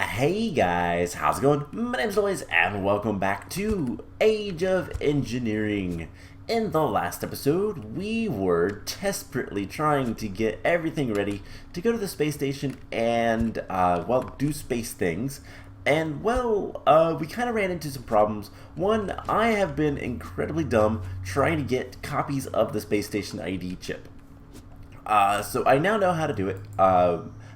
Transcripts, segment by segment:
Hey guys, how's it going? My name's Lois and welcome back to Age of Engineering. In the last episode, we were desperately trying to get everything ready to go to the space station and, do space things. And, we kind of ran into some problems. One, I have been incredibly dumb trying to get copies of the space station ID chip. So I now know how to do it.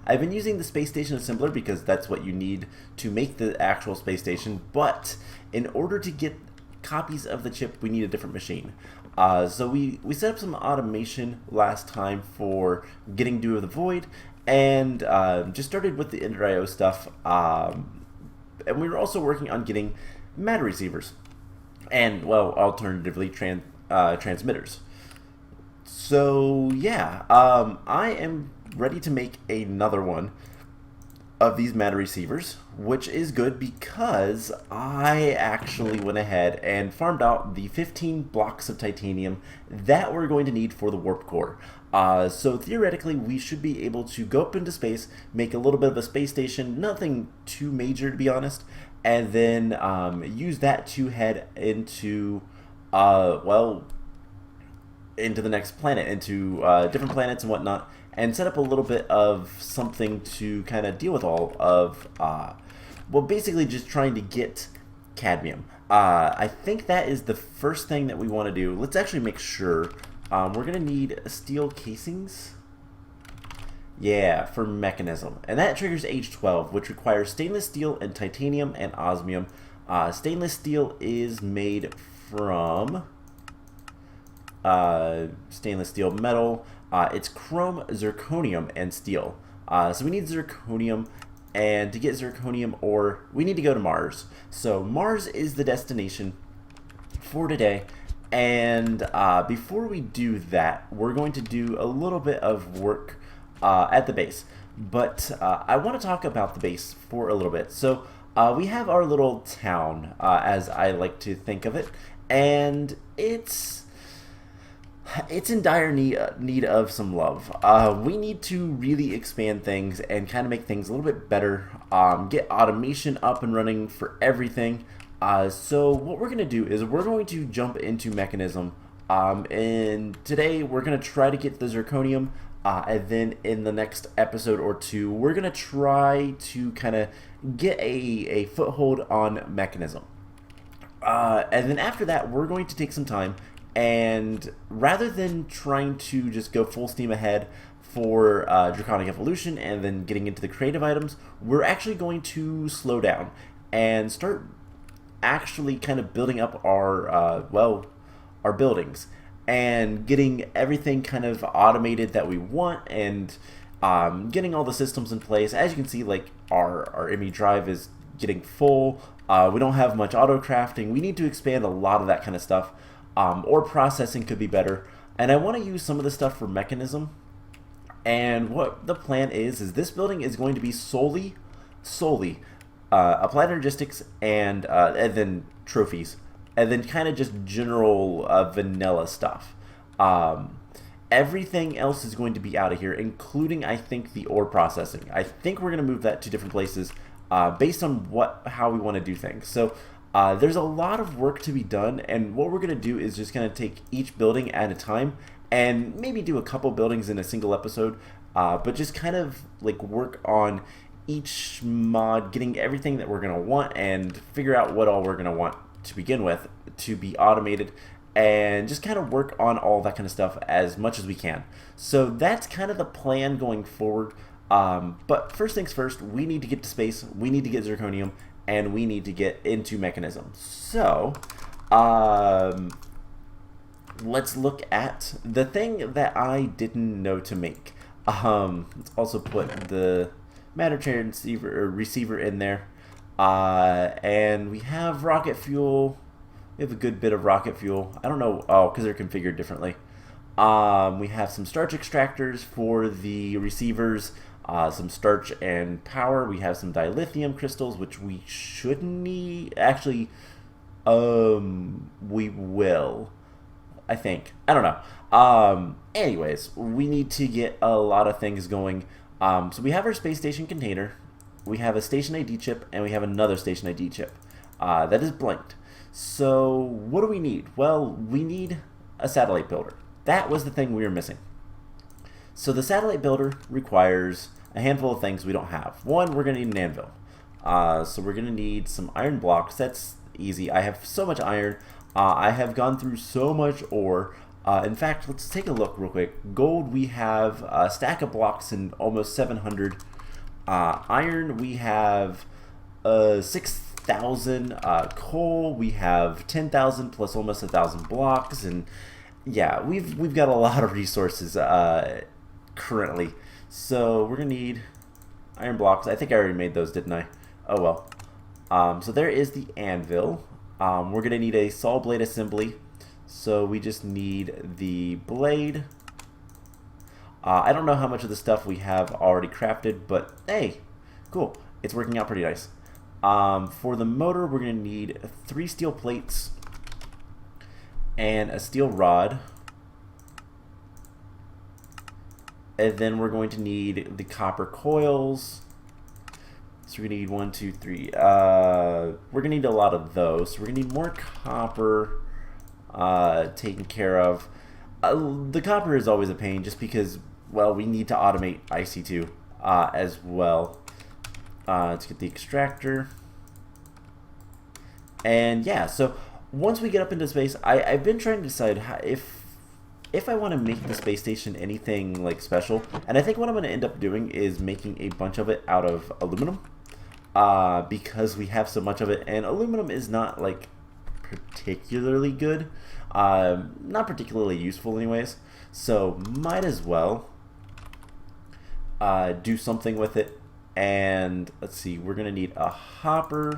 I've been using the space station assembler because that's what you need to make the actual space station, but in order to get copies of the chip, we need a different machine. So we set up some automation last time for getting Dew of the Void, and just started with the Ender IO stuff, and we were also working on getting matter receivers, and, alternatively, transmitters. So yeah, I am ready to make another one of these matter receivers, which is good because I actually went ahead and farmed out the 15 blocks of titanium that we're going to need for the warp core. So theoretically, we should be able to go up into space, make a little bit of a space station, nothing too major to be honest, and then use that to head into, into the next planet, into different planets and whatnot, and set up a little bit of something to kind of deal with all of, basically just trying to get cadmium. I think that is the first thing that we want to do. Let's actually make sure. We're going to need steel casings. Yeah, for mechanism. And that triggers age 12, which requires stainless steel and titanium and osmium. Stainless steel is made from stainless steel metal. It's chrome, zirconium, and steel. So we need zirconium, and to get zirconium ore, we need to go to Mars. So Mars is the destination for today. And before we do that, we're going to do a little bit of work at the base. But I want to talk about the base for a little bit. So we have our little town, as I like to think of it, and it's in dire need of some love. We need to really expand things and kind of make things a little bit better, get automation up and running for everything. So what we're going to do is we're going to jump into mechanism, and today we're going to try to get the zirconium, and then in the next episode or two we're going to try to kind of get a foothold on mechanism. And then after that we're going to take some time, and rather than trying to just go full steam ahead for Draconic Evolution and then getting into the creative items, we're actually going to slow down and start actually kind of building up our our buildings and getting everything kind of automated that we want, and getting all the systems in place. As you can see, like our ME drive is getting full. We don't have much auto crafting. We need to expand a lot of that kind of stuff. Or processing could be better, and I want to use some of the stuff for mechanism. And what the plan is this building is going to be solely applied logistics and then trophies, and then kind of just general vanilla stuff. Everything else is going to be out of here, including, I think, the ore processing. I think we're going to move that to different places based on how we want to do things. So there's a lot of work to be done, and what we're going to do is just going to take each building at a time and maybe do a couple buildings in a single episode, but just kind of like work on each mod, getting everything that we're going to want, and figure out what all we're going to want to begin with to be automated, and just kind of work on all that kind of stuff as much as we can. So that's kind of the plan going forward. But first things first, we need to get to space, we need to get zirconium, and we need to get into mechanism. So let's look at the thing that I didn't know to make. Let's also put the matter receiver in there, and we have rocket fuel. We have a good bit of rocket fuel. I don't know, because they're configured differently. We have some starch extractors for the receivers, some starch and power. We have some dilithium crystals, which we shouldn't need. Actually, we will, I think. I don't know. Anyways, we need to get a lot of things going. So we have our space station container. we have a station ID chip, and we have another station ID chip that is blanked. So what do we need? Well, we need a satellite builder. That was the thing we were missing. So the satellite builder requires a handful of things we don't have. One, we're going to need an anvil. So we're going to need some iron blocks. That's easy. I have so much iron. I have gone through so much ore. In fact, let's take a look real quick. Gold, we have a stack of blocks and almost 700. Iron, we have 6,000. Coal, we have 10,000 plus almost 1,000 blocks. And yeah, we've got a lot of resources currently. So we're going to need iron blocks. I think I already made those, didn't I? Oh well. So there is the anvil. We're going to need a saw blade assembly. So we just need the blade. I don't know how much of the stuff we have already crafted, but hey, cool. It's working out pretty nice. For the motor, we're going to need 3 steel plates and a steel rod. And then we're going to need the copper coils. So we're going to need 1, 2, 3. We're going to need a lot of those. So we're going to need more copper taken care of. The copper is always a pain just because, well, we need to automate IC2 as well. Let's get the extractor. And yeah, so once we get up into space, I've been trying to decide if I want to make the space station anything like special, and I think what I'm going to end up doing is making a bunch of it out of aluminum, because we have so much of it, and aluminum is not like particularly good, not particularly useful anyways, so might as well do something with it. And let's see, we're going to need a hopper,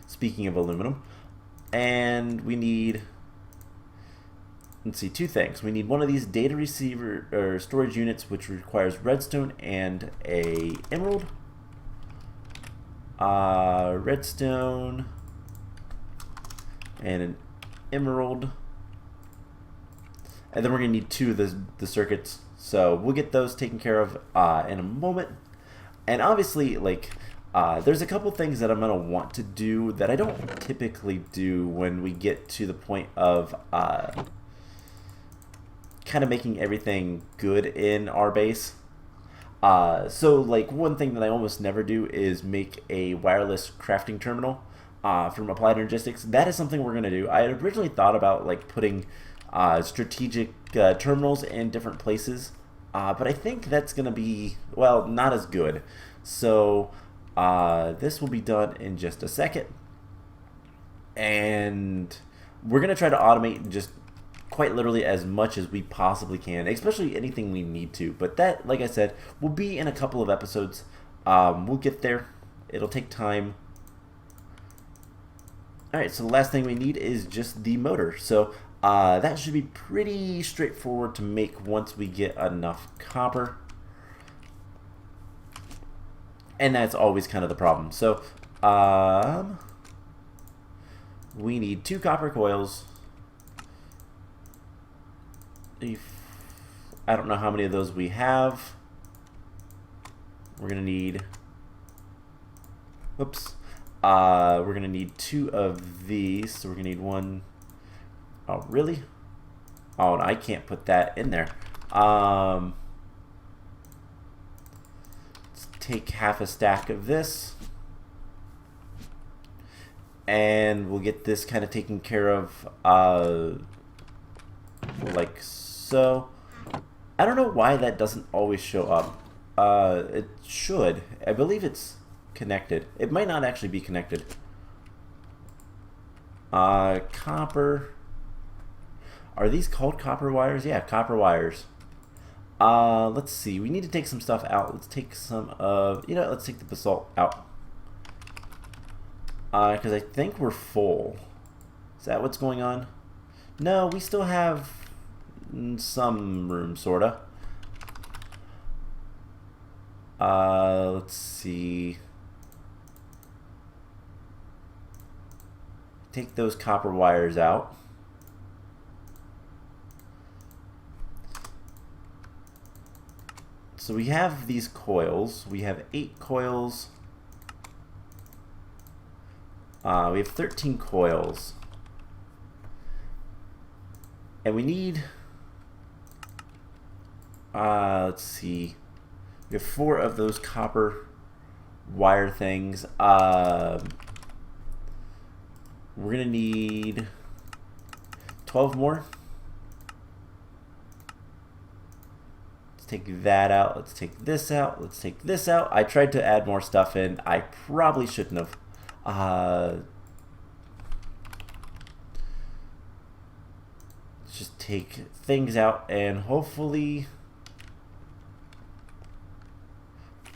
speaking of aluminum, and we need, let's see, 2 things. We need one of these data receiver or storage units, which requires redstone and a emerald. Redstone and an emerald. And then we're going to need 2 of the circuits. So we'll get those taken care of in a moment. And obviously, like, there's a couple things that I'm going to want to do that I don't typically do when we get to the point of kind of making everything good in our base. So like one thing that I almost never do is make a wireless crafting terminal from Applied Energistics. That is something we're going to do. I had originally thought about like putting strategic terminals in different places, but I think that's going to be, well, not as good. So this will be done in just a second, and we're going to try to automate just quite literally as much as we possibly can, especially anything we need to. But that, like I said, will be in a couple of episodes. We'll get there. It'll take time. Alright, so the last thing we need is just the motor. So that should be pretty straightforward to make once we get enough copper. And that's always kind of the problem. So we need 2 copper coils. I don't know how many of those we have. We're gonna need, whoops, we're gonna need 2 of these, so we're gonna need 1. Oh, really? Oh, I can't put that in there. Let's take half a stack of this, and we'll get this kind of taken care of like so. I don't know why that doesn't always show up. It should. I believe it's connected. It might not actually be connected. Copper. Are these called copper wires? Yeah, copper wires. Let's see. We need to take some stuff out. Let's take some of, let's take the basalt out. Because I think we're full. Is that what's going on? No, we still have some room, sorta. Let's see. Take those copper wires out. So we have these coils. We have 8 coils. We have 13 coils. And we need... let's see. We have 4 of those copper wire things. We're going to need 12 more. Let's take that out. Let's take this out. Let's take this out. I tried to add more stuff in. I probably shouldn't have. Let's just take things out and hopefully...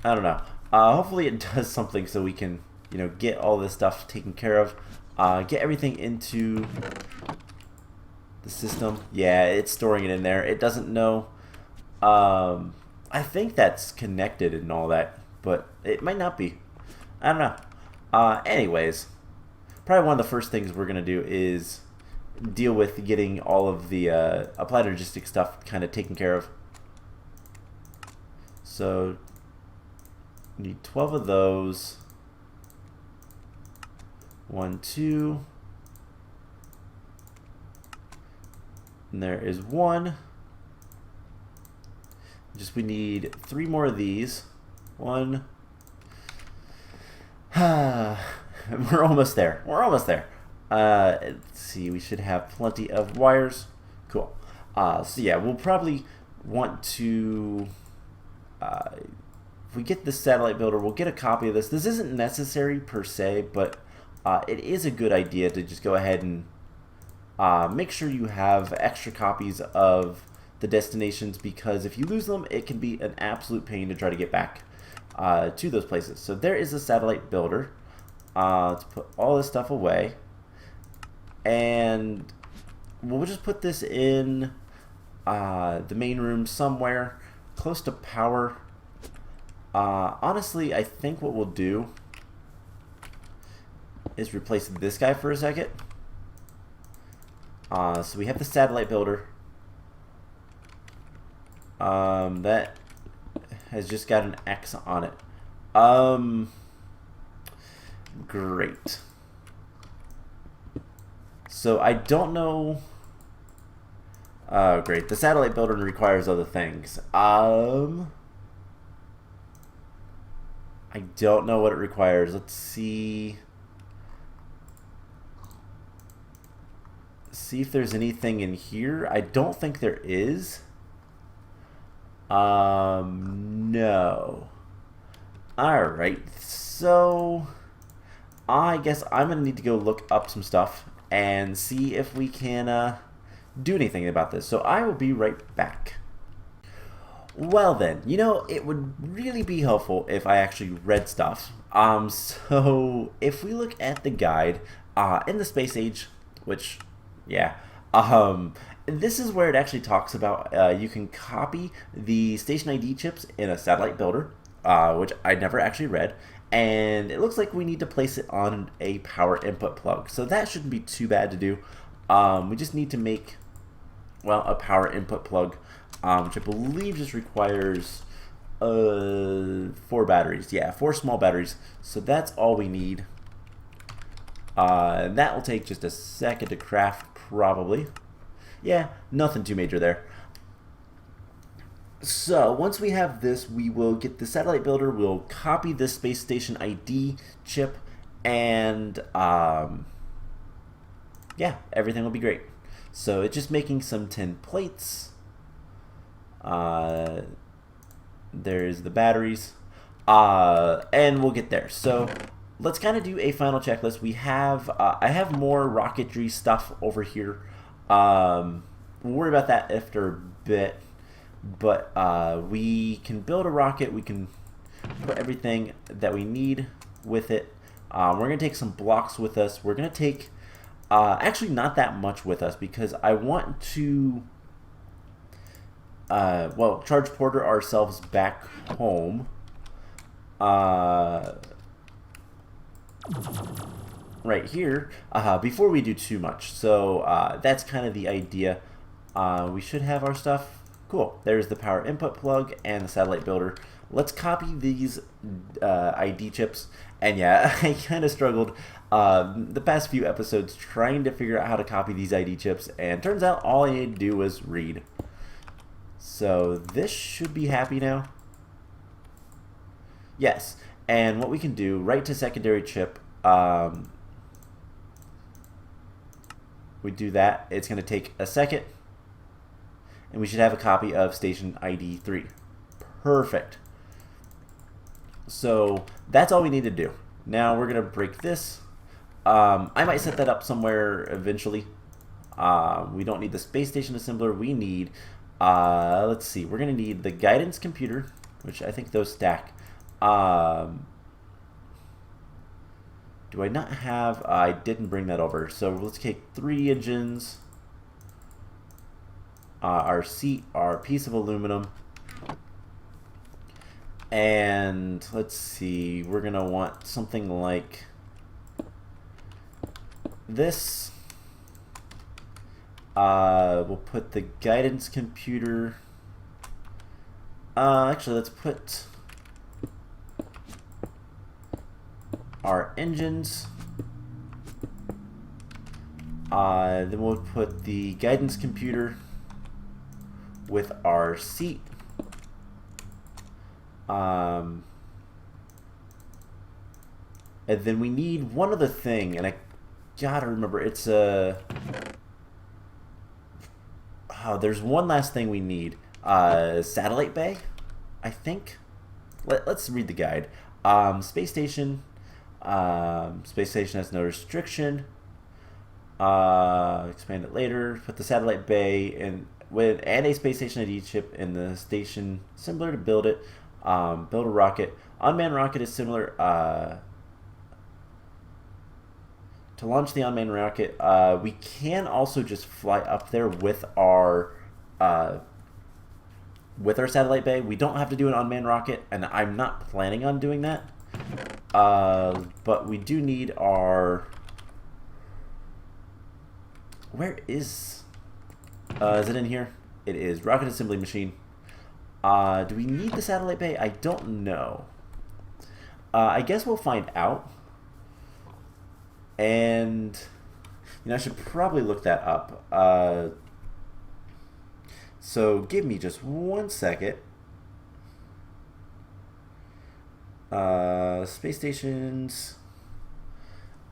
I don't know. Hopefully it does something so we can, get all this stuff taken care of. Get everything into the system. Yeah, it's storing it in there. It doesn't know. I think that's connected and all that, but it might not be. I don't know. Anyways, probably one of the first things we're going to do is deal with getting all of the applied logistics stuff kind of taken care of. So, need 12 of those. 1, 2. And there is 1. We need 3 more of these. 1. We're almost there. We're almost there. Let's see. We should have plenty of wires. Cool. So yeah, we'll probably want to... if we get the satellite builder, we'll get a copy of this. This isn't necessary per se, but it is a good idea to just go ahead and make sure you have extra copies of the destinations, because if you lose them, it can be an absolute pain to try to get back to those places. So there is a satellite builder. Let's put all this stuff away, and we'll just put this in the main room somewhere close to power. Honestly, I think what we'll do is replace this guy for a second. So we have the satellite builder. That has just got an X on it. Great. So I don't know. Great. The satellite builder requires other things. I don't know what it requires. Let's see. See if there's anything in here. I don't think there is. No. Alright, so I guess I'm going to need to go look up some stuff and see if we can do anything about this. So I will be right back. Well then, it would really be helpful if I actually read stuff. So if we look at the guide, in the space age, which, yeah, this is where it actually talks about you can copy the station ID chips in a satellite builder, which I never actually read, and it looks like we need to place it on a power input plug. So that shouldn't be too bad to do. We just need to make, well, a power input plug, which I believe just requires 4 batteries. Yeah, 4 small batteries. So that's all we need. And that will take just a second to craft, probably. Yeah, nothing too major there. So once we have this, we will get the satellite builder, we'll copy this space station ID chip, and yeah, everything will be great. So it's just making some tin plates. There's the batteries, and we'll get there. So let's kind of do a final checklist. We have I have more rocketry stuff over here. We'll worry about that after a bit, but we can build a rocket. We can put everything that we need with it. We're going to take some blocks with us. We're going to take actually not that much with us, because I want to well, charge porter ourselves back home. Right here, before we do too much. So that's kind of the idea. We should have our stuff. Cool. There's the power input plug and the satellite builder. let's copy these ID chips. And yeah, I kind of struggled the past few episodes trying to figure out how to copy these ID chips, and turns out all I need to do was read. So this should be happy now. Yes, and what we can do, write to secondary chip, we do that. It's going to take a second, and we should have a copy of station ID 3. Perfect. So that's all we need to do. Now we're going to break this. I might set that up somewhere eventually. We don't need the space station assembler. We need, let's see, we're going to need the guidance computer, which I think those stack. Do I not have, I didn't bring that over. So let's take 3 engines, our seat, our piece of aluminum. And let's see, we're going to want something like this. We'll put the guidance computer. Actually, let's put our engines. Then we'll put the guidance computer with our seat. And then we need one other thing, and I gotta remember, it's a... Oh, there's one last thing we need. Satellite bay, I think. Let's read the guide. Space station. Space station has no restriction. Expand it later. Put the satellite bay and a space station ID chip in the station. Similar to build it. Build a rocket. Unmanned rocket is similar. To launch the unmanned rocket, we can also just fly up there with our satellite bay. We don't have to do an unmanned rocket, and I'm not planning on doing that. But we do need our... Where is it in here? It is. Rocket assembly machine. Do we need the satellite bay? I don't know. I guess we'll find out. And, I should probably look that up. So give me just 1 second. Space stations.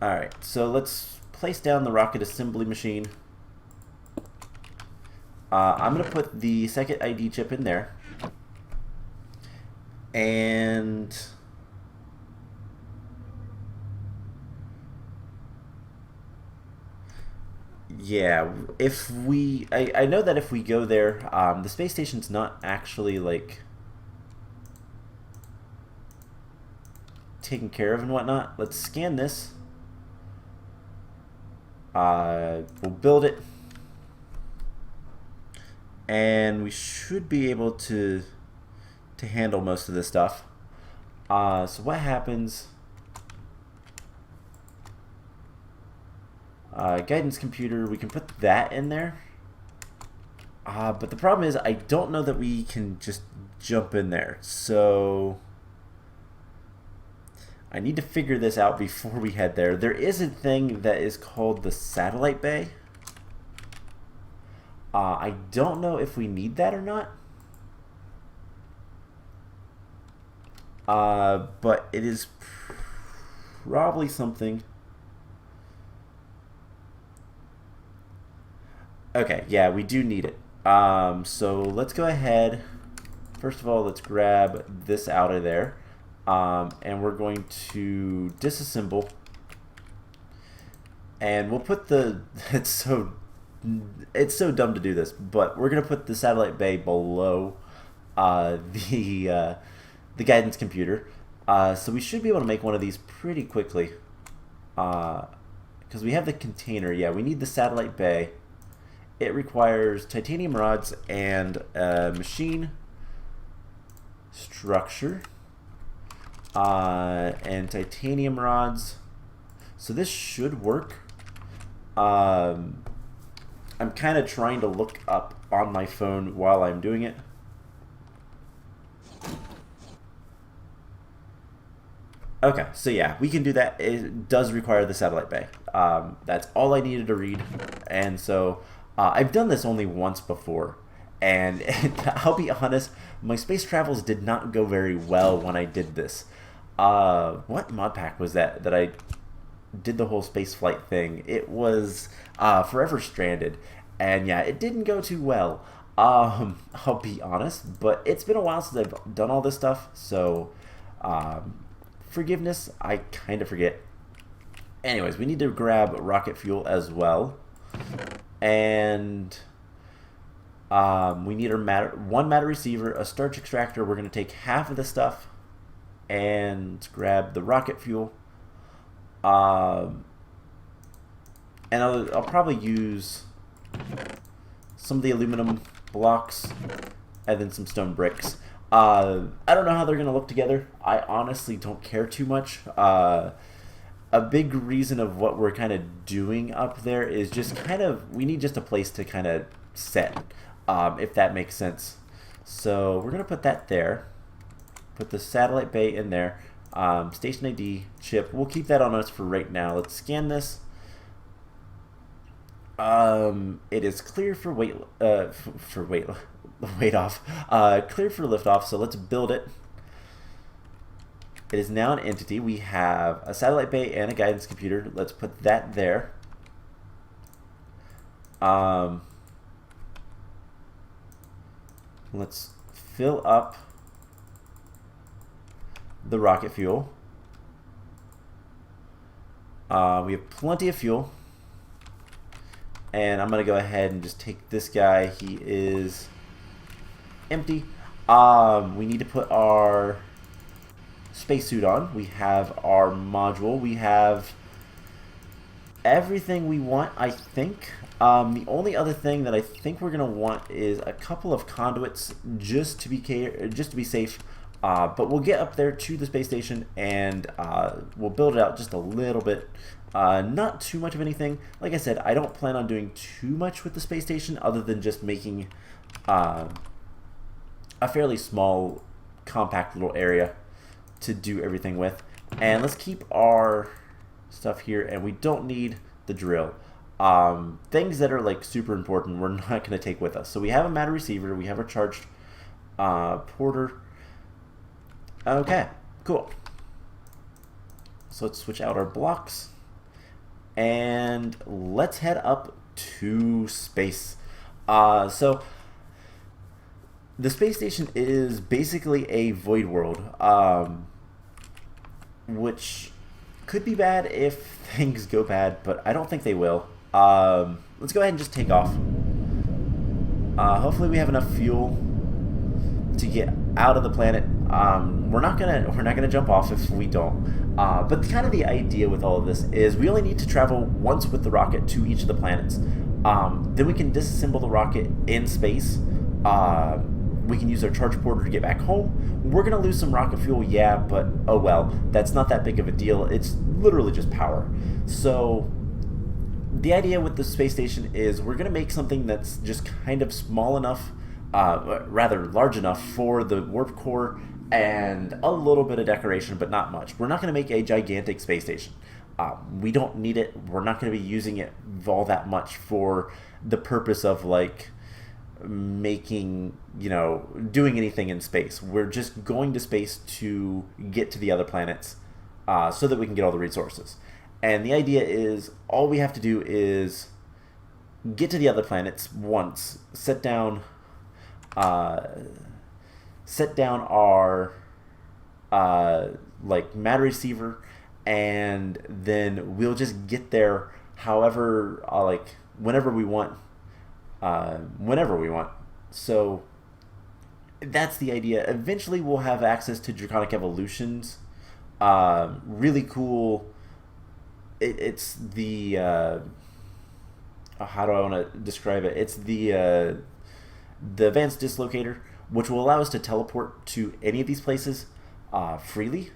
Alright, so let's place down the rocket assembly machine. I'm going to put the second ID chip in there. And... yeah, if we... I know that if we go there, the space station's not actually, like, taken care of and whatnot. Let's scan this. We'll build it. And we should be able to handle most of this stuff. So what happens... guidance computer, we can put that in there. But the problem is I don't know that we can just jump in there. So I need to figure this out before we head there. There is a thing that is called the satellite bay. I don't know if we need that or not. But it is probably something... Okay, yeah, we do need it. So let's go ahead. First of all, let's grab this out of there. And we're going to disassemble. And we'll put the... It's so dumb to do this, but we're going to put the satellite bay below the guidance computer. So we should be able to make one of these pretty quickly. Because we have the container. Yeah, we need the satellite bay. It requires titanium rods and machine structure and titanium rods. So this should work. I'm kind of trying to look up on my phone while I'm doing it. Okay, so yeah, we can do that. It does require the satellite bay. That's all I needed to read, and so I've done this only once before, and I'll be honest, my space travels did not go very well when I did this. What mod pack was that I did the whole space flight thing? It was Forever Stranded, and yeah, it didn't go too well. I'll be honest, but it's been a while since I've done all this stuff, so forgiveness, I kind of forget. Anyways, we need to grab rocket fuel as well, and we need our one matter receiver, a starch extractor. We're going to take half of the stuff and grab the rocket fuel. And I'll probably use some of the aluminum blocks and then some stone bricks. I don't know how they're going to look together. I honestly don't care too much. A big reason of what we're kind of doing up there is just kind of, we need just a place to kind of set, if that makes sense. So we're going to put that there. Put the satellite bay in there. Station ID chip. We'll keep that on us for right now. Let's scan this. It is clear for weight off. Clear for liftoff. So let's build it. It is now an entity. We have a satellite bay and a guidance computer. Let's put that there. Let's fill up the rocket fuel. We have plenty of fuel. And I'm going to go ahead and just take this guy. He is empty. We need to put our spacesuit on. We have our module. We have everything we want, I think. The only other thing that I think we're going to want is a couple of conduits just to be safe. But we'll get up there to the space station and we'll build it out just a little bit. Not too much of anything. Like I said, I don't plan on doing too much with the space station other than just making a fairly small, compact little area to do everything with. And let's keep our stuff here, and we don't need the drill. Things that are like super important we're not going to take with us. So we have a matter receiver, we have our charged porter. Okay, cool. So let's switch out our blocks and let's head up to space. So the space station is basically a void world, which could be bad if things go bad, but I don't think they will. Let's go ahead and just take off. Hopefully we have enough fuel to get out of the planet. We're not gonna jump off if we don't. But kind of the idea with all of this is we only need to travel once with the rocket to each of the planets. Then we can disassemble the rocket in space. We can use our charge porter to get back home. We're gonna lose some rocket fuel, yeah, but oh well. That's not that big of a deal. It's literally just power. So the idea with the space station is we're gonna make something that's just kind of small enough, rather large enough for the warp core and a little bit of decoration, but not much. We're not going to make a gigantic space station. We don't need it. We're not going to be using it all that much for the purpose of like making, doing anything in space. We're just going to space to get to the other planets so that we can get all the resources. And the idea is all we have to do is get to the other planets once, set down our like matter receiver, and then we'll just get there however whenever we want. So that's the idea. Eventually we'll have access to draconic evolutions. Really cool. It's the how do I want to describe it? It's the advanced dislocator, which will allow us to teleport to any of these places freely.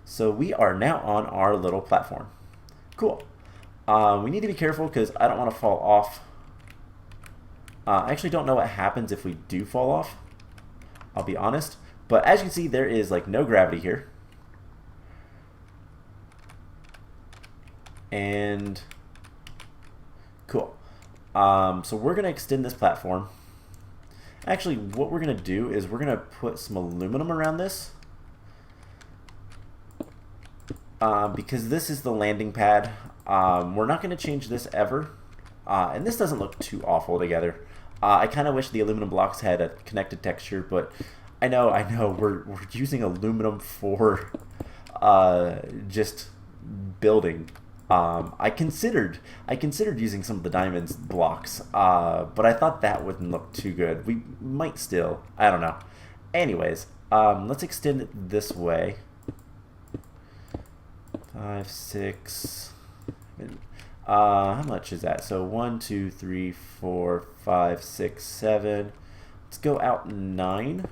So we are now on our little platform. Cool. We need to be careful because I don't want to fall off. I actually don't know what happens if we do fall off. I'll be honest. But as you can see, there is like no gravity here. And cool. So we're going to extend this platform. Actually, what we're going to do is we're going to put some aluminum around this. Because this is the landing pad. We're not going to change this ever. And this doesn't look too awful together. I kind of wish the aluminum blocks had a connected texture, but I know, we're using aluminum for just building. I considered using some of the diamonds blocks, but I thought that wouldn't look too good. We might still. I don't know. Anyways, let's extend it this way. 5, 6. How much is that? So 1, 2, 3, 4, 5, 6, 7. Let's go out 9.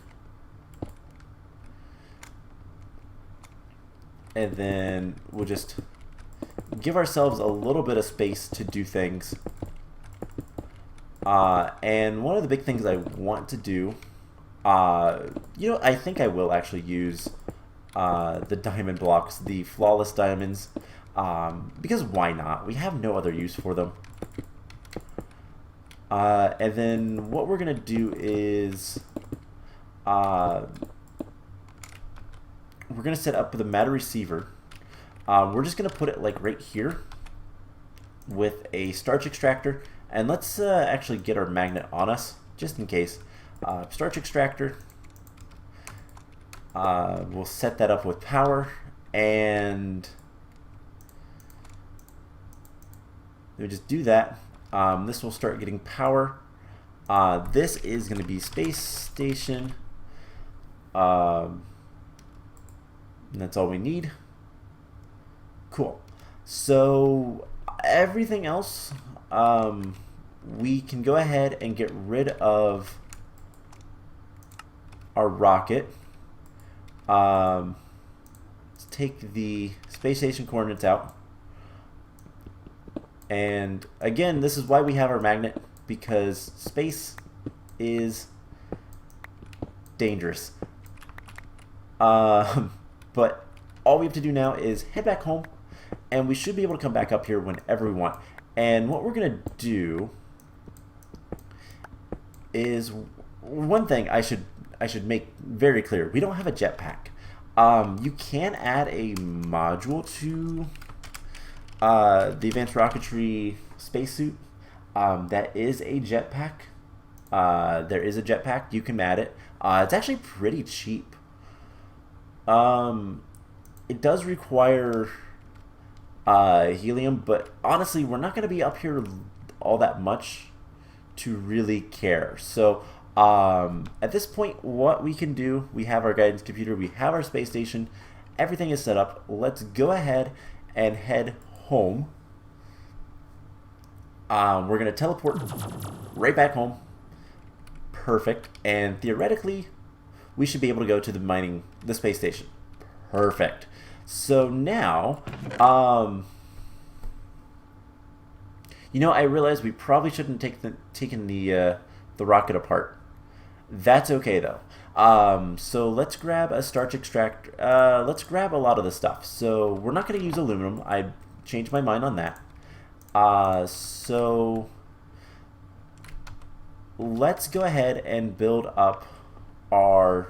And then we'll just give ourselves a little bit of space to do things. And one of the big things I want to do, I think I will actually use the diamond blocks, the flawless diamonds, because why not? We have no other use for them. And then what we're going to do is we're going to set up the matter receiver. We're just going to put it like right here with a starch extractor. And let's actually get our magnet on us, just in case. Starch extractor. We'll set that up with power. And we just do that. This will start getting power. This is going to be space station. And that's all we need. Cool. So everything else, we can go ahead and get rid of our rocket. Let's take the space station coordinates out. And again, this is why we have our magnet, because space is dangerous. But all we have to do now is head back home, and we should be able to come back up here whenever we want. And what we're going to do is, one thing I should make very clear: we don't have a jetpack. You can add a module to the advanced rocketry spacesuit. That is a jetpack. There is a jetpack. You can add it. It's actually pretty cheap. It does require helium, but honestly, we're not going to be up here all that much to really care. So at this point, what we can do, we have our guidance computer, we have our space station, everything is set up. Let's go ahead and head home. We're going to teleport right back home. Perfect. And theoretically, we should be able to go to the space station. Perfect. So now, I realized we probably shouldn't taken the rocket apart. That's okay though. So let's grab a starch extractor. Let's grab a lot of the stuff. So we're not going to use aluminum. I changed my mind on that. So let's go ahead and build up our...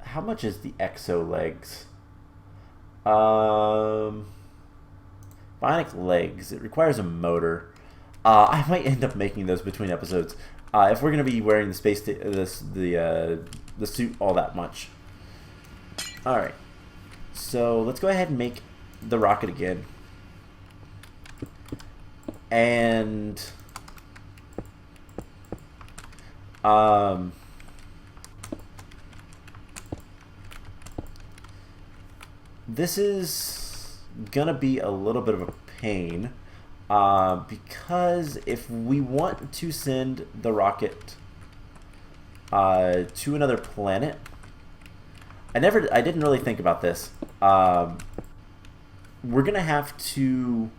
How much is the exo legs? Bionic legs. It requires a motor. I might end up making those between episodes if we're going to be wearing the suit all that much. All right. So let's go ahead and make the rocket again. And this is gonna be a little bit of a pain, because if we want to send the rocket to another planet, I didn't really think about this. We're gonna have to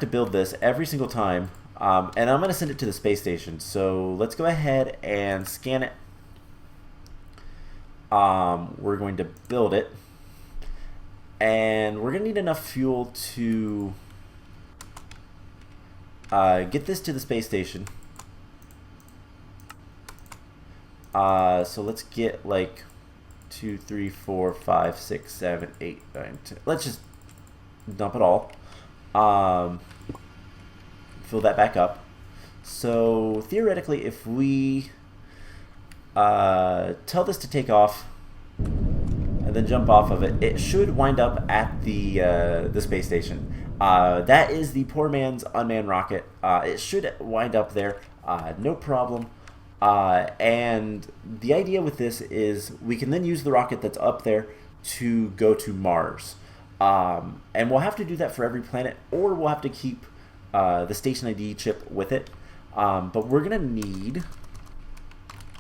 build this every single time, and I'm gonna send it to the space station. So let's go ahead and scan it. We're going to build it, And we're going to need enough fuel to get this to the space station. So let's get like 2, 3, 4, 5, 6, 7, 8, 9, 10. Let's just dump it all. Fill that back up. So theoretically, if we tell this to take off and then jump off of it, it should wind up at the space station. That is the poor man's unmanned rocket. It should wind up there, no problem. And the idea with this is we can then use the rocket that's up there to go to Mars. And we'll have to do that for every planet, or we'll have to keep the station ID chip with it. But we're going to need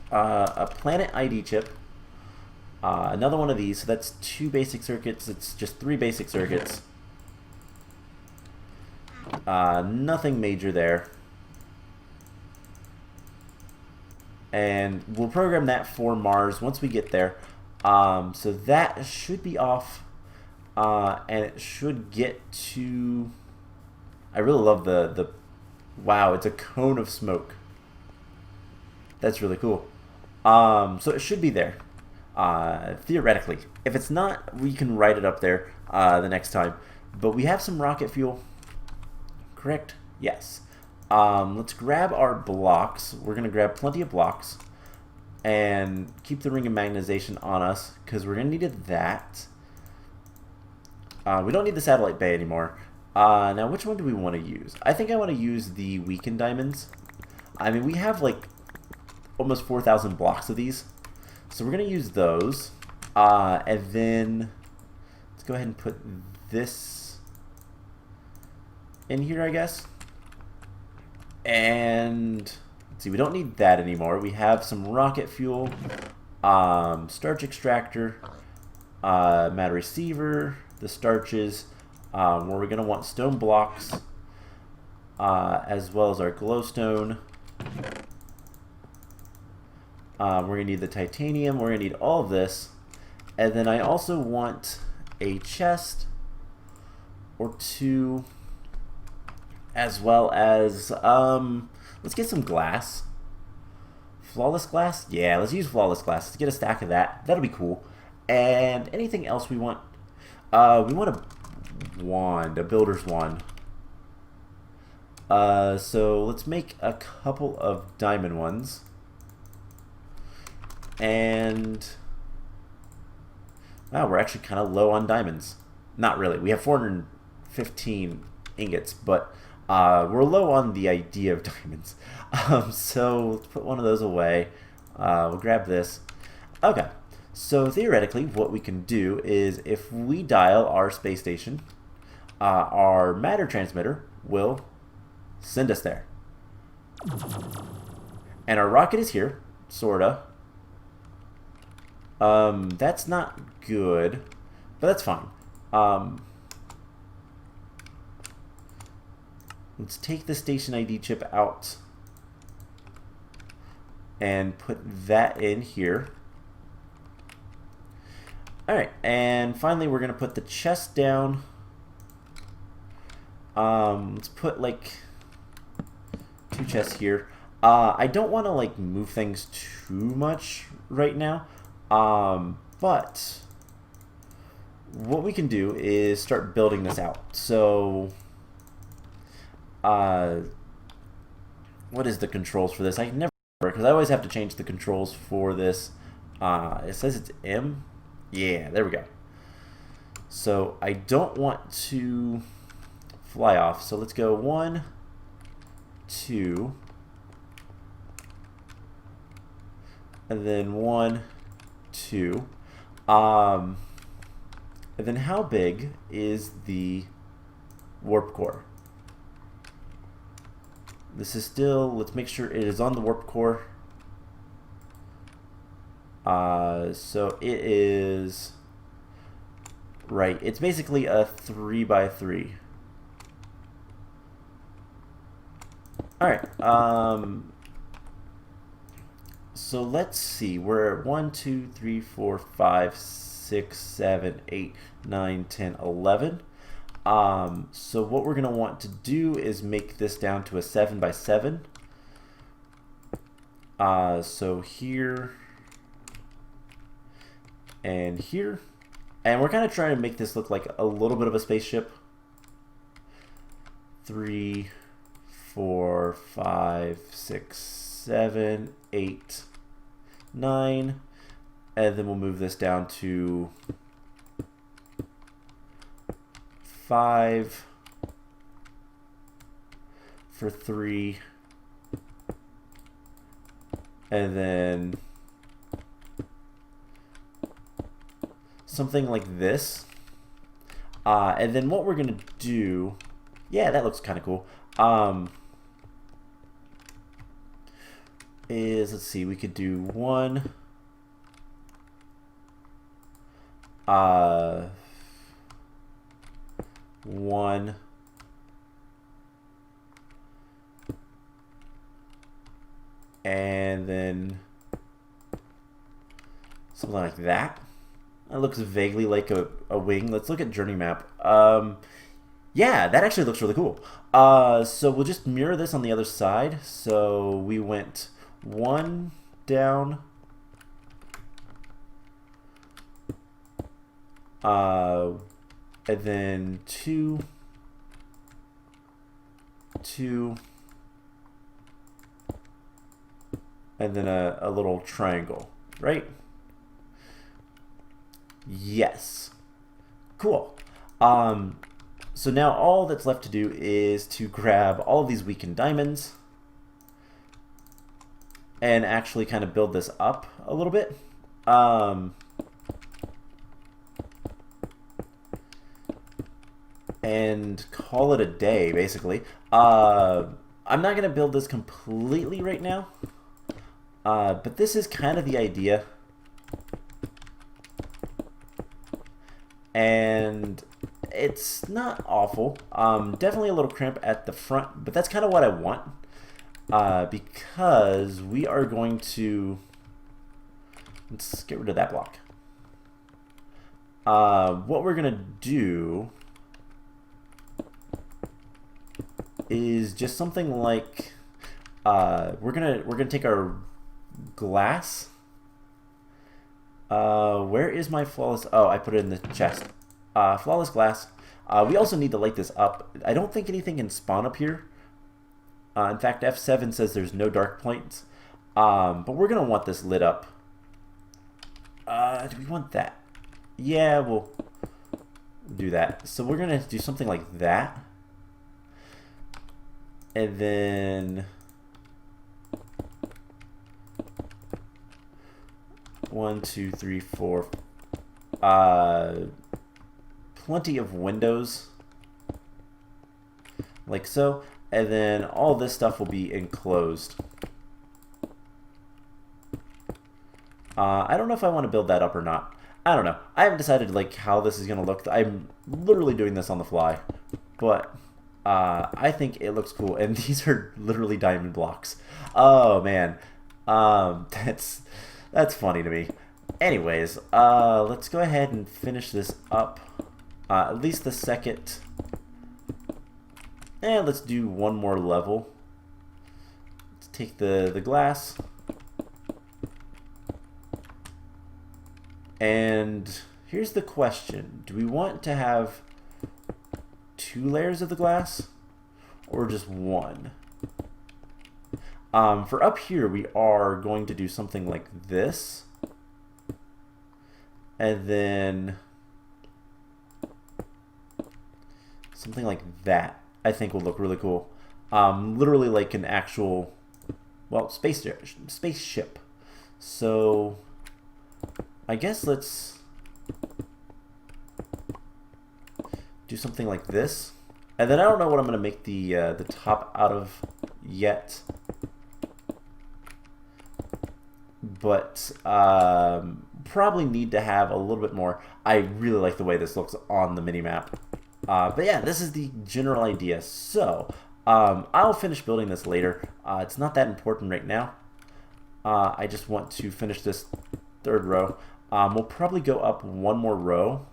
a planet ID chip, another one of these, so that's 2 basic circuits. It's just 3 basic circuits. Nothing major there. And we'll program that for Mars once we get there. So that should be off, and it should get to... I really love the wow, it's a cone of smoke. That's really cool. So it should be there, theoretically. If it's not, we can write it up there the next time. But we have some rocket fuel. Correct? Yes. Let's grab our blocks. We're going to grab plenty of blocks and keep the ring of magnetization on us because we're going to need that. We don't need the satellite bay anymore. Now, which one do we want to use? I think I want to use the weakened diamonds. I mean, we have like almost 4,000 blocks of these. So we're going to use those. And then let's go ahead and put this in here, I guess. And let's see, we don't need that anymore. We have some rocket fuel, starch extractor, matter receiver, the starches, where we're going to want stone blocks, as well as our glowstone. We're going to need the titanium. We're going to need all of this. And then I also want a chest or 2, as well as, let's get some glass. Flawless glass? Yeah, let's use flawless glass. Let's get a stack of that. That'll be cool. And anything else we want? We want a wand, a builder's wand. So let's make a couple of diamond ones. And wow, we're actually kind of low on diamonds. Not really. We have 415 ingots, but we're low on the idea of diamonds. So let's put one of those away. We'll grab this. Okay. So theoretically, what we can do is if we dial our space station, our matter transmitter will send us there. And our rocket is here, sorta. That's not good, but that's fine. Let's take the station ID chip out and put that in here. Alright, and finally we're going to put the chest down. Let's put like 2 chests here. I don't want to like move things too much right now, but what we can do is start building this out. So what is the controls for this? I can never remember because I always have to change the controls for this. It says it's M. Yeah, there we go. So I don't want to fly off. So let's go 1, 2, and then 1, 2. And then how big is the warp core? This is still, let's make sure it is on the warp core. So it is, right, it's basically a 3x3. Alright, so let's see, we're at 1, 2, 3, 4, 5, 6, 7, 8, 9, 10, 11. So what we're going to want to do is make this down to a 7 by 7. So here and here. And we're kind of trying to make this look like a little bit of a spaceship. 3, 4, 5, 6, 7, 8, 9. And then we'll move this down to 5 for 3. And then something like this. And then what we're going to do, yeah, that looks kind of cool, is, let's see, we could do 1, 1, and then something like that. It looks vaguely like a wing. Let's look at journey map. Yeah, that actually looks really cool. So we'll just mirror this on the other side. So we went 1 down, and then 2, 2, and then a little triangle, right? Yes. Cool. So now all that's left to do is to grab all of these weakened diamonds and actually kind of build this up a little bit. And call it a day, basically. I'm not going to build this completely right now, but this is kind of the idea. And it's not awful. Definitely a little cramp at the front, but that's kind of what I want, because we are going to, let's get rid of that block. What we're gonna do is just something like, we're gonna take our glass. Where is my flawless? Oh, I put it in the chest. Flawless glass. We also need to light this up. I don't think anything can spawn up here. In fact, F7 says there's no dark points. But we're gonna want this lit up. Do we want that? Yeah, we'll do that. So we're gonna do something like that. And then 1, 2, 3, 4. Plenty of windows, like so, and then all this stuff will be enclosed. I don't know if I want to build that up or not. I don't know. I haven't decided like how this is gonna look. I'm literally doing this on the fly, but I think it looks cool. And these are literally diamond blocks. Oh man, that's funny to me. Anyways, let's go ahead and finish this up. At least the second. And let's do one more level. Let's take the glass. And here's the question. Do we want to have 2 layers of the glass or just 1? For up here, we are going to do something like this. And then something like that, I think will look really cool. Literally like an actual, well, spaceship. So I guess let's do something like this. And then I don't know what I'm going to make the top out of yet. But probably need to have a little bit more. I really like the way this looks on the mini-map. But yeah, this is the general idea. So I'll finish building this later. It's not that important right now. I just want to finish this 3rd row. We'll probably go up one more row.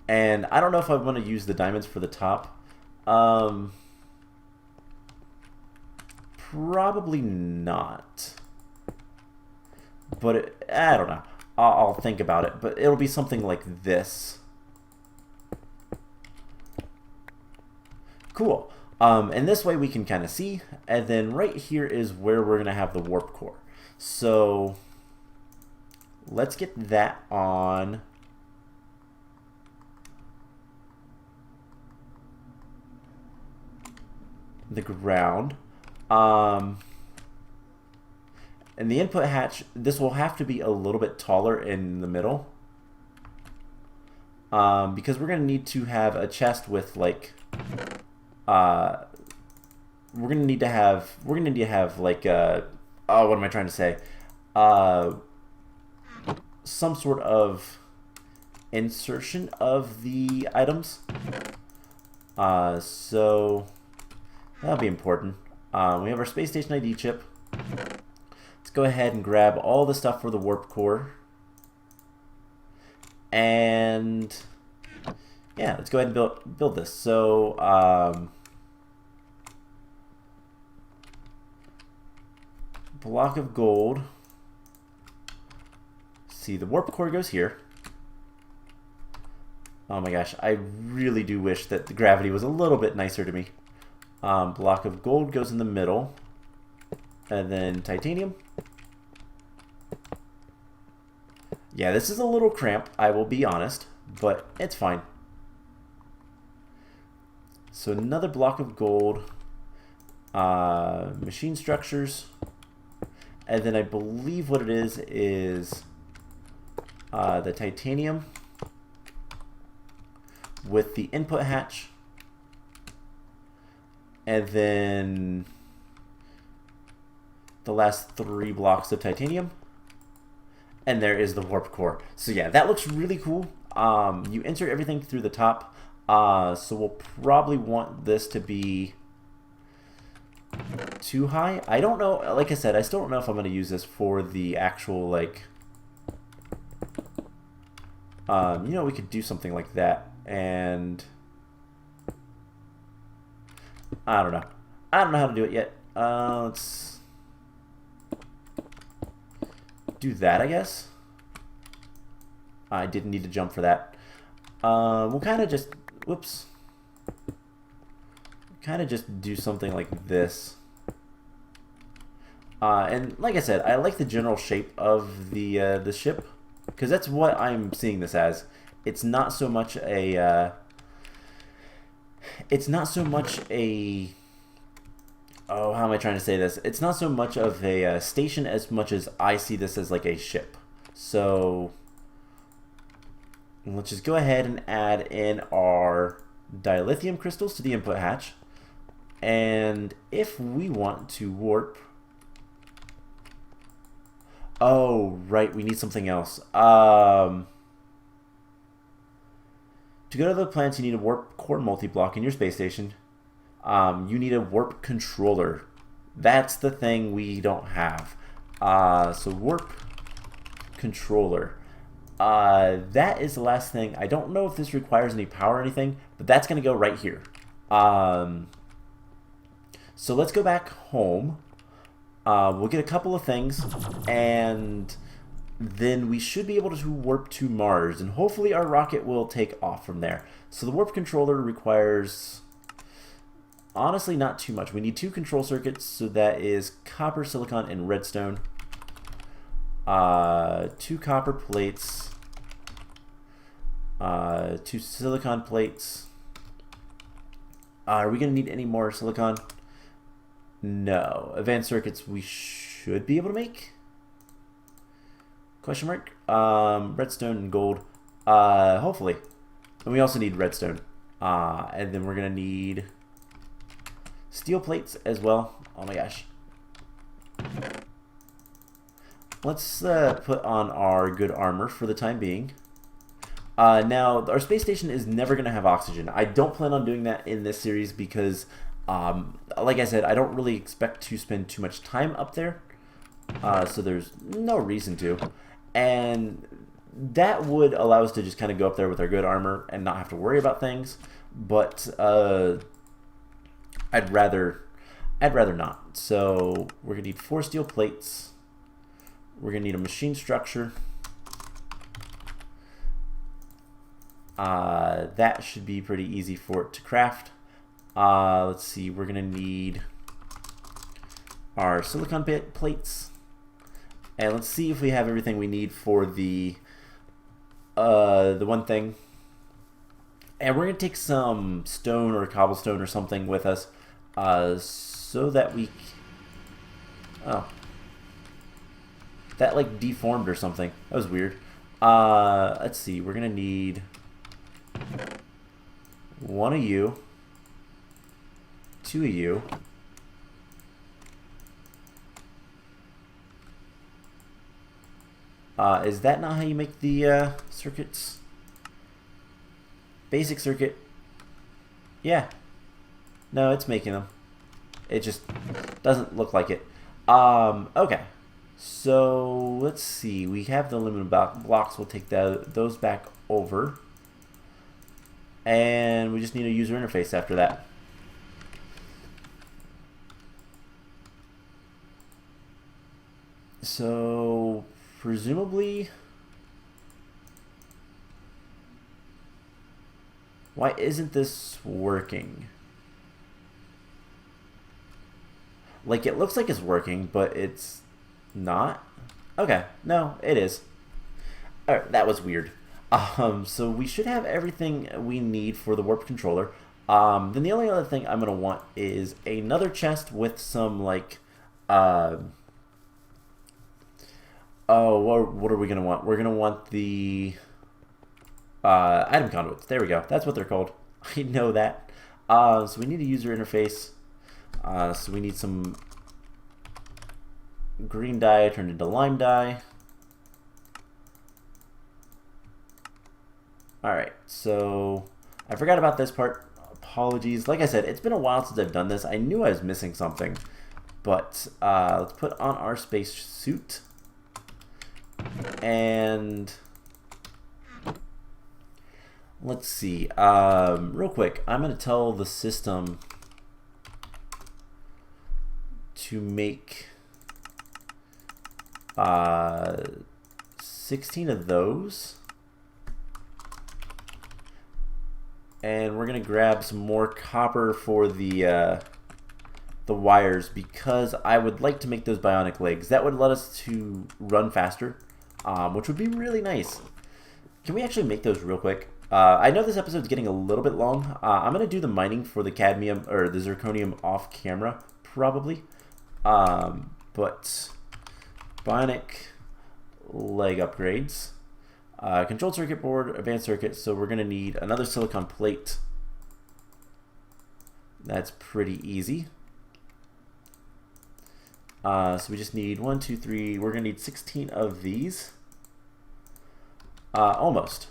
And I don't know if I want to use the diamonds for the top. Probably not. But I don't know. I'll think about it. But it'll be something like this. Cool. And this way we can kind of see. And then right here is where we're going to have the warp core. So let's get that on. The ground. And the input hatch, this will have to be a little bit taller in the middle. Because we're going to need to have a chest with like we're going to need to have like oh, what am I trying to say? Some sort of insertion of the items. So that'll be important. We have our space station ID chip. Let's go ahead and grab all the stuff for the warp core. And yeah, let's go ahead and build this. So block of gold. See, the warp core goes here. Oh my gosh, I really do wish that the gravity was a little bit nicer to me. Block of gold goes in the middle. And then titanium. Yeah, this is a little cramped, I will be honest, but it's fine. So another block of gold. Machine structures. And then I believe what it is the titanium with the input hatch. And then the last 3 blocks of titanium. And there is the warp core. So yeah, that looks really cool. You insert everything through the top. So we'll probably want this to be too high. I don't know. Like I said, I still don't know if I'm going to use this for the actual, like, you know, we could do something like that. And I don't know. I don't know how to do it yet. Let's do that, I guess. I didn't need to jump for that. We'll kind of just, whoops. Kind of just do something like this. And like I said, I like the general shape of the ship, because that's what I'm seeing this as. It's not so much a oh, how am I trying to say this? It's not so much of a station as much as I see this as like a ship. So let's just go ahead and add in our dilithium crystals to the input hatch. And if we want to warp... Oh, right, we need something else. To go to the planets, you need a warp core multi-block in your space station. You need a warp controller. That's the thing we don't have. So warp controller. That is the last thing. I don't know if this requires any power or anything, but that's going to go right here. So let's go back home. We'll get a couple of things, and then we should be able to warp to Mars, and hopefully our rocket will take off from there. So the warp controller requires, honestly, not too much. We need 2 control circuits, so that is copper, silicon, and redstone. 2 copper plates, 2 silicon plates. Are we going to need any more silicon? No. Advanced circuits we should be able to make? Question mark? Redstone and gold. Hopefully. And we also need redstone. And then we're going to need steel plates as well. Oh my gosh. Let's put on our good armor for the time being. Now, our space station is never going to have oxygen. I don't plan on doing that in this series because, like I said, I don't really expect to spend too much time up there. so there's no reason to. And that would allow us to just kind of go up there with our good armor and not have to worry about things. But I'd rather not. So we're gonna need 4 steel plates. We're gonna need a machine structure. That should be pretty easy for it to craft. Let's see, we're gonna need our silicon plates, and let's see if we have everything we need for the one thing. And we're gonna take some stone or cobblestone or something with us, so that we. Oh, that like deformed or something. That was weird. Let's see. We're gonna need 1 of you, 2 of you, is that not how you make the circuits? Basic circuit. Yeah. No, it's making them. It just doesn't look like it. Okay. So let's see. We have the aluminum blocks. We'll take those back over. And we just need a user interface after that. So presumably, why isn't this working? Like, it looks like it's working, but it's not. Okay, no, it is. Alright, that was weird. So we should have everything we need for the warp controller. Then the only other thing I'm gonna want is another chest with some like oh, what are we gonna want? We're gonna want the item conduits. There we go. That's what they're called. I know that. So we need a user interface. So we need some green dye turned into lime dye. Alright, so I forgot about this part. Apologies. Like I said, it's been a while since I've done this. I knew I was missing something. But let's put on our space suit. And let's see. Real quick, I'm going to tell the system to make 16 of those. And we're gonna grab some more copper for the wires, because I would like to make those bionic legs. That would let us to run faster, which would be really nice. Can we actually make those real quick? I know this episode's getting a little bit long. I'm gonna do the mining for the cadmium or the zirconium off camera, probably. But bionic leg upgrades. Controlled circuit board, advanced circuit, so we're going to need another silicon plate. That's pretty easy. So we just need 1, 2, 3, we're going to need 16 of these. Almost.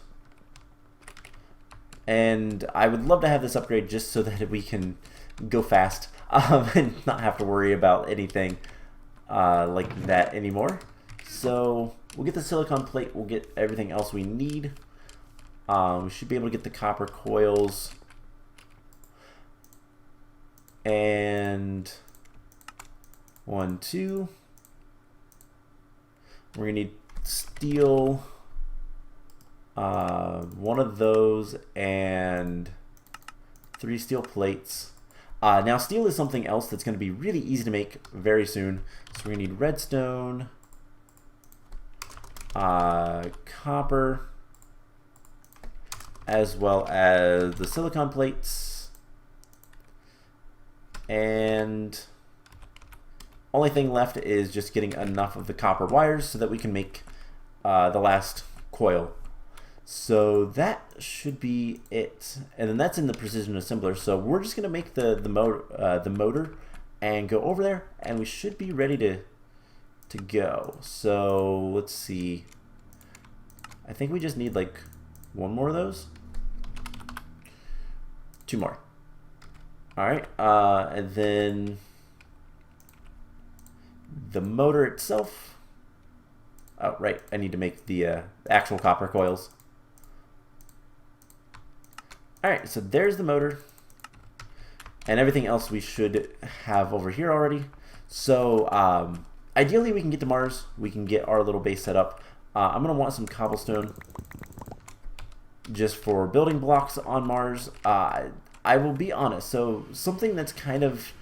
And I would love to have this upgrade just so that we can go fast and not have to worry about anything like that anymore. So we'll get the silicon plate, we'll get everything else we need. We should be able to get the copper coils. And 1, 2. We're gonna need steel, 1 of those, and 3 steel plates. Now steel is something else that's going to be really easy to make very soon. So we're going to need redstone, copper, as well as the silicon plates. And only thing left is just getting enough of the copper wires so that we can make the last coil. So that should be it, and then that's in the precision assembler. So we're just gonna make the motor and go over there, and we should be ready to go. So let's see. I think we just need like 1 more of those, 2 more. All right, and then the motor itself. Oh, right. I need to make the actual copper coils. Alright, so there's the motor. And everything else we should have over here already. So, ideally we can get to Mars. We can get our little base set up. I'm going to want some cobblestone just for building blocks on Mars. I will be honest. So, something that's kind of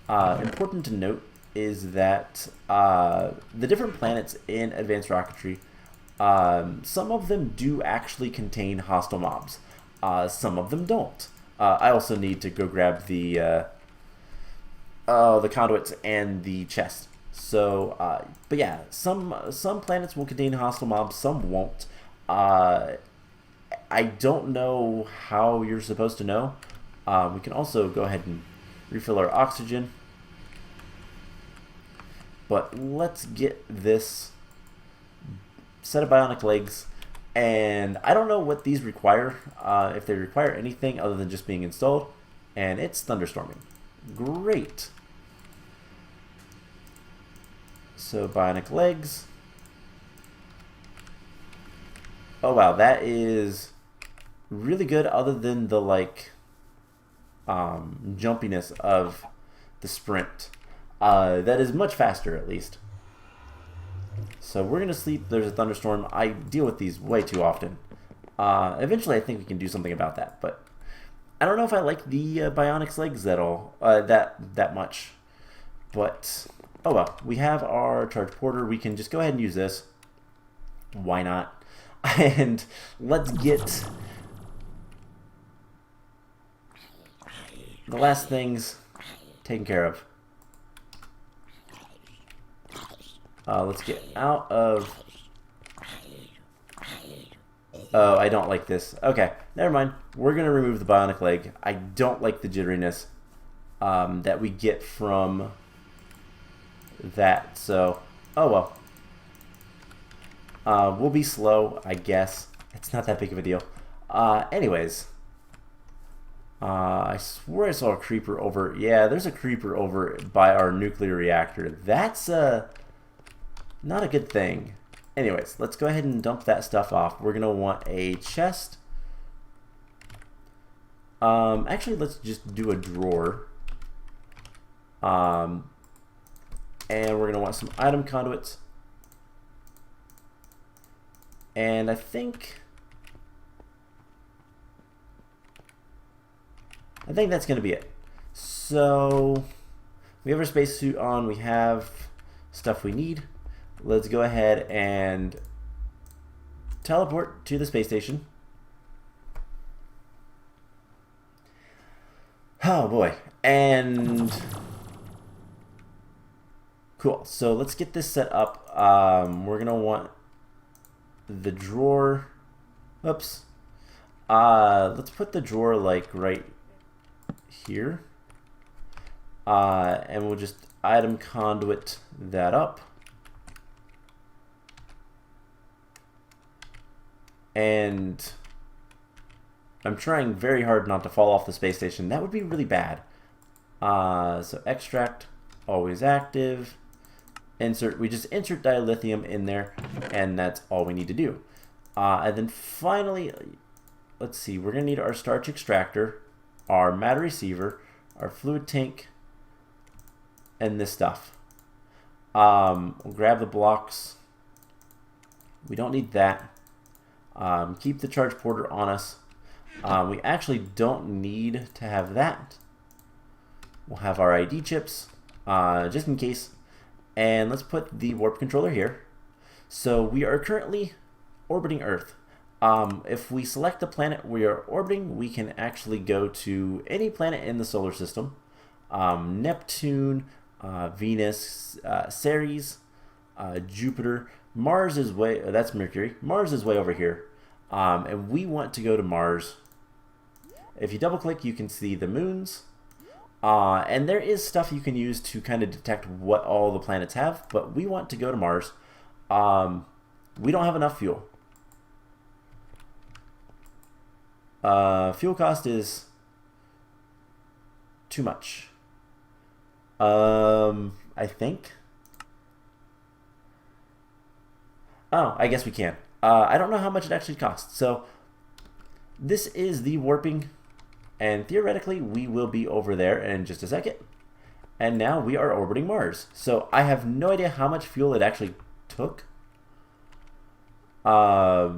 important to note is that the different planets in advanced rocketry, some of them do actually contain hostile mobs. Some of them don't. I also need to go grab the conduits and the chest. So, but yeah, some planets will contain hostile mobs, some won't. I don't know how you're supposed to know. We can also go ahead and refill our oxygen. But let's get this set of bionic legs. And I don't know what these require, if they require anything other than just being installed. And it's thunderstorming. Great. So bionic legs. Oh wow, that is really good other than the jumpiness of the sprint. That is much faster at least. So we're going to sleep. There's a thunderstorm. I deal with these way too often. Eventually I think we can do something about that, but I don't know if I like the bionics legs at all, that much. But, oh well, we have our charge porter. We can just go ahead and use this. Why not? And let's get the last things taken care of. Let's get out of... Oh, I don't like this. Okay, never mind. We're going to remove the bionic leg. I don't like the jitteriness that we get from that. So, oh well. We'll be slow, I guess. It's not that big of a deal. Anyways. I swear I saw a creeper over... Yeah, there's a creeper over by our nuclear reactor. That's not a good thing. Anyways, let's go ahead and dump that stuff off. We're going to want a chest. Actually, let's just do a drawer. And we're going to want some item conduits. And I think that's going to be it. So, we have our spacesuit on. We have stuff we need. Let's go ahead and teleport to the space station. Oh boy. And cool. So let's get this set up. We're going to want the drawer. Oops. Let's put the drawer like right here. And we'll just item conduit that up. And I'm trying very hard not to fall off the space station. That would be really bad. So extract, always active. Insert, we just insert dilithium in there, and that's all we need to do. And then finally, let's see, we're going to need our starch extractor, our matter receiver, our fluid tank, and this stuff. We'll grab the blocks. We don't need that. Keep the charge porter on us. We actually don't need to have that. We'll have our ID chips, just in case. And let's put the warp controller here. So we are currently orbiting Earth. If we select the planet we are orbiting, we can actually go to any planet in the solar system. Neptune, Venus, Ceres, Jupiter. Mars is way, that's Mercury. Mars is way over here. And we want to go to Mars. If you double click, you can see the moons. And there is stuff you can use to kind of detect what all the planets have, but we want to go to Mars. We don't have enough fuel. Fuel cost is too much. I think. Oh, I guess we can. I don't know how much it actually costs. So this is the warping, and theoretically we will be over there in just a second. And now we are orbiting Mars. So I have no idea how much fuel it actually took. But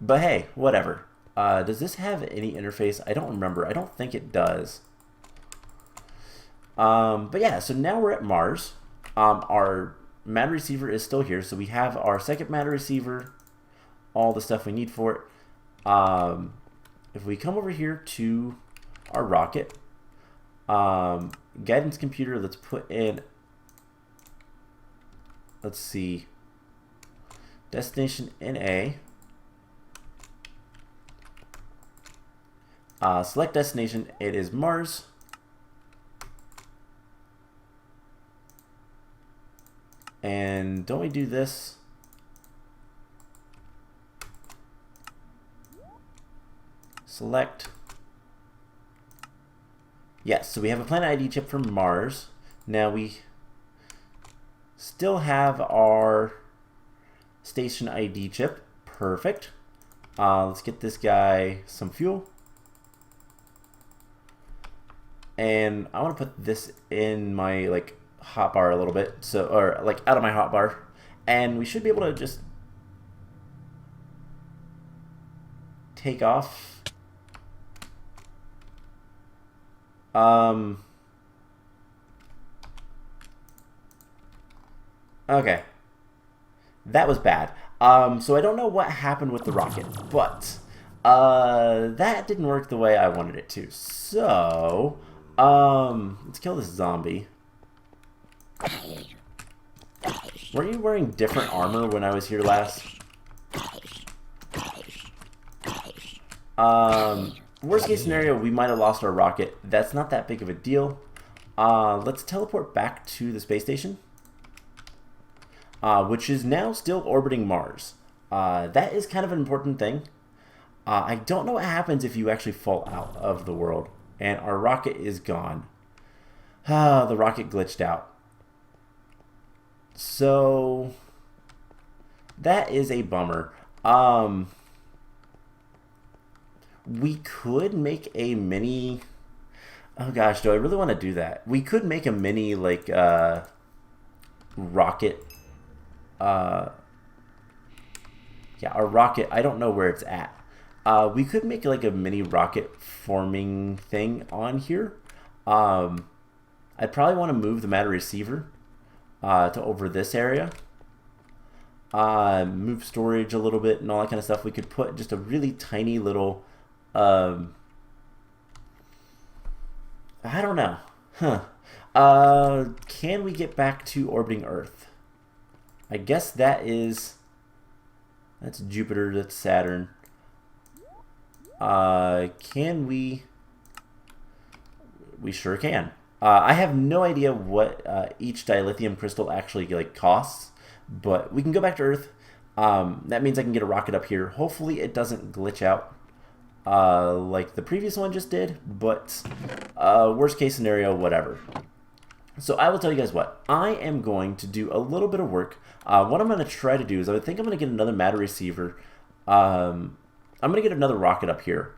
hey, whatever. Does this have any interface? I don't remember. I don't think it does. But yeah, so now we're at Mars. Our matter receiver is still here, so we have our second matter receiver, all the stuff we need for it. If we come over here to our rocket, guidance computer, let's put in, let's see, destination NA. Select destination, it is Mars. And don't we do this? Select. Yes, so we have a planet ID chip from Mars. Now we still have our station ID chip. Perfect. Let's get this guy some fuel. And I want to put this in my hotbar a little bit, so, or out of my hotbar, and we should be able to just take off. Okay, that was bad. So I don't know what happened with the rocket, but that didn't work the way I wanted it to. So let's kill this zombie. Weren't you wearing different armor when I was here last? Worst case scenario, we might have lost our rocket. That's not that big of a deal. Let's teleport back to the space station, which is now still orbiting Mars. That is kind of an important thing. I don't know what happens if you actually fall out of the world and our rocket is gone. The rocket glitched out. So that is a bummer. We could make a mini, oh gosh, do I really want to do that? We could make a mini rocket. Yeah, our rocket, I don't know where it's at. We could make a mini rocket forming thing on here. I'd probably want to move the matter receiver to over this area. Move storage a little bit and all that kind of stuff. We could put just a really tiny little, I don't know. Can we get back to orbiting Earth? I guess that's Jupiter, that's Saturn. Can we? We sure can. I have no idea what each dilithium crystal actually costs, but we can go back to Earth. That means I can get a rocket up here. Hopefully it doesn't glitch out like the previous one just did, but worst case scenario, whatever. So I will tell you guys what, I am going to do a little bit of work. What I'm going to try to do is I think I'm going to get another matter receiver. I'm going to get another rocket up here,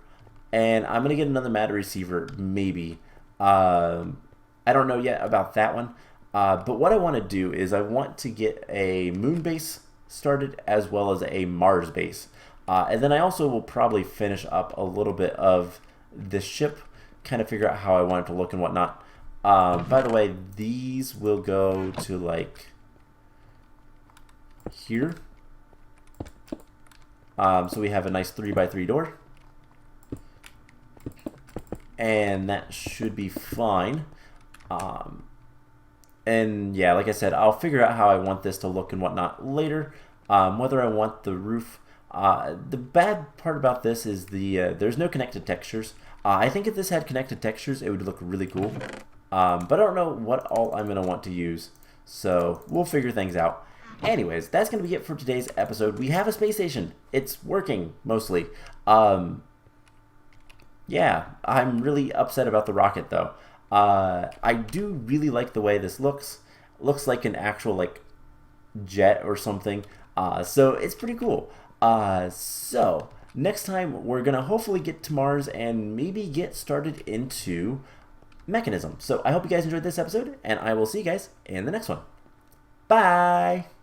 and I'm going to get another matter receiver, maybe. I don't know yet about that one, but what I want to do is I want to get a moon base started as well as a Mars base. And then I also will probably finish up a little bit of this ship, kind of figure out how I want it to look and whatnot. By the way, these will go to here. So we have a nice 3x3 door. And that should be fine. And yeah, like I said, I'll figure out how I want this to look and whatnot later. Whether I want the roof. The bad part about this is there's no connected textures. I think if this had connected textures, it would look really cool. But I don't know what all I'm going to want to use. So we'll figure things out. Anyways, that's going to be it for today's episode. We have a space station. It's working, mostly. Yeah, I'm really upset about the rocket, though. I do really like the way this looks. Looks like an actual, jet or something. So it's pretty cool. So next time we're gonna hopefully get to Mars and maybe get started into mechanism. So I hope you guys enjoyed this episode, and I will see you guys in the next one. Bye!